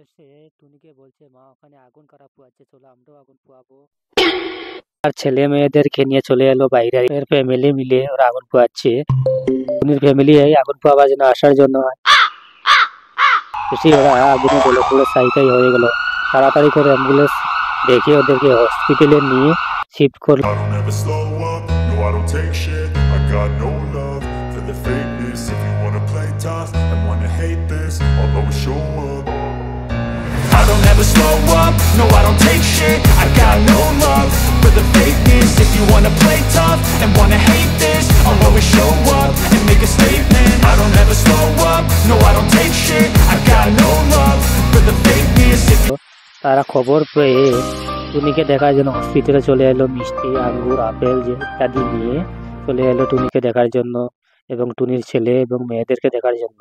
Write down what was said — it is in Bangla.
এসে টুনিকে বলছে, মা ওখানে আগুন কারা পোয়াচ্ছে, চলো আমরাও আগুন পোয়াবো। আর ছেলে মেয়েদেরকে নিয়ে চলে এলো বাইরে, এর ফ্যামিলি মিলে ওরা আগুন পোয়াচ্ছে। টুনির ফ্যামিলি এই আগুন পোয়াবার জন্য আসার জন্য খুশি, ওরা আগুনে গেলো, পুরো সাইকাই হয়ে গেল। তাড়াতাড়ি করে অ্যাম্বুলেন্স দেখে ওদেরকে হসপিটালে নিয়ে শিফট করলো। I don't ever slow up, no I don't take shit. I got no love for the fakeness. If you wanna play tough and wanna hate this, I'll always show up and make a statement. I don't ever slow up, no I don't take shit. I got no love for the fakeness. তারা খবর পেয়ে টুনিকে দেখার জন্য হসপিটালে চলে এলো, মিষ্টি, আঙ্গুর, আপেল ইত্যাদি নিয়ে চলে এলো টুনিকে দেখার জন্য এবং টুনির ছেলে এবং মেয়েদেরকে দেখার জন্য।